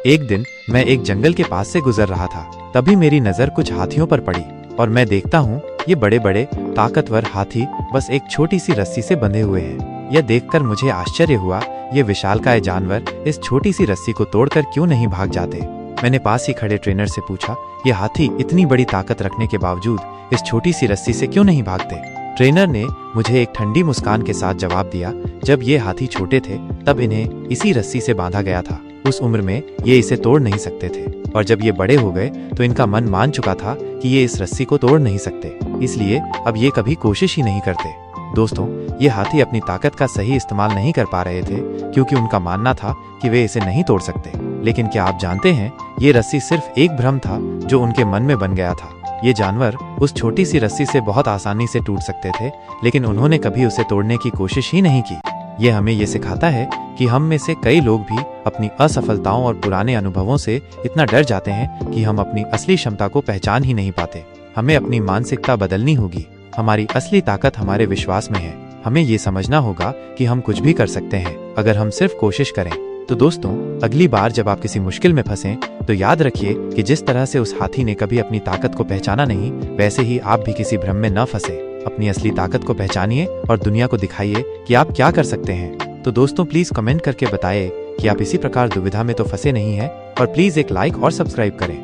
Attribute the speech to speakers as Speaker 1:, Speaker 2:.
Speaker 1: एक दिन मैं एक जंगल के पास से गुजर रहा था। तभी मेरी नजर कुछ हाथियों पर पड़ी और मैं देखता हूँ ये बड़े बड़े ताकतवर हाथी बस एक छोटी सी रस्सी से बंधे हुए हैं। यह देखकर मुझे आश्चर्य हुआ, ये विशालकाय जानवर इस छोटी सी रस्सी को तोड़कर क्यों नहीं भाग जाते। मैंने पास ही खड़े ट्रेनर से पूछा, ये हाथी इतनी बड़ी ताकत रखने के बावजूद इस छोटी सी रस्सी से क्यों नहीं भागते। ट्रेनर ने मुझे एक ठंडी मुस्कान के साथ जवाब दिया, जब ये हाथी छोटे थे तब इन्हें इसी रस्सी से बांधा गया था। उस उम्र में ये इसे तोड़ नहीं सकते थे और जब ये बड़े हो गए तो इनका मन मान चुका था कि ये इस रस्सी को तोड़ नहीं सकते, इसलिए अब ये कभी कोशिश ही नहीं करते। दोस्तों, ये हाथी अपनी ताकत का सही इस्तेमाल नहीं कर पा रहे थे क्योंकि उनका मानना था कि वे इसे नहीं तोड़ सकते। लेकिन क्या आप जानते हैं, ये रस्सी सिर्फ एक भ्रम था जो उनके मन में बन गया था। ये जानवर उस छोटी सी रस्सी से बहुत आसानी से टूट सकते थे, लेकिन उन्होंने कभी उसे तोड़ने की कोशिश ही नहीं की। ये हमें ये सिखाता है कि हम में से कई लोग भी अपनी असफलताओं और पुराने अनुभवों से इतना डर जाते हैं कि हम अपनी असली क्षमता को पहचान ही नहीं पाते। हमें अपनी मानसिकता बदलनी होगी। हमारी असली ताकत हमारे विश्वास में है। हमें ये समझना होगा कि हम कुछ भी कर सकते हैं अगर हम सिर्फ कोशिश करें। तो दोस्तों, अगली बार जब आप किसी मुश्किल में फंसें तो याद रखिए कि जिस तरह से उस हाथी ने कभी अपनी ताकत को पहचाना नहीं, वैसे ही आप भी किसी भ्रम में न फंसे। अपनी असली ताकत को पहचानिए और दुनिया को दिखाइए कि आप क्या कर सकते हैं। तो दोस्तों, प्लीज कमेंट करके बताइए कि आप इसी प्रकार दुविधा में तो फंसे नहीं हैं और प्लीज एक लाइक और सब्सक्राइब करें।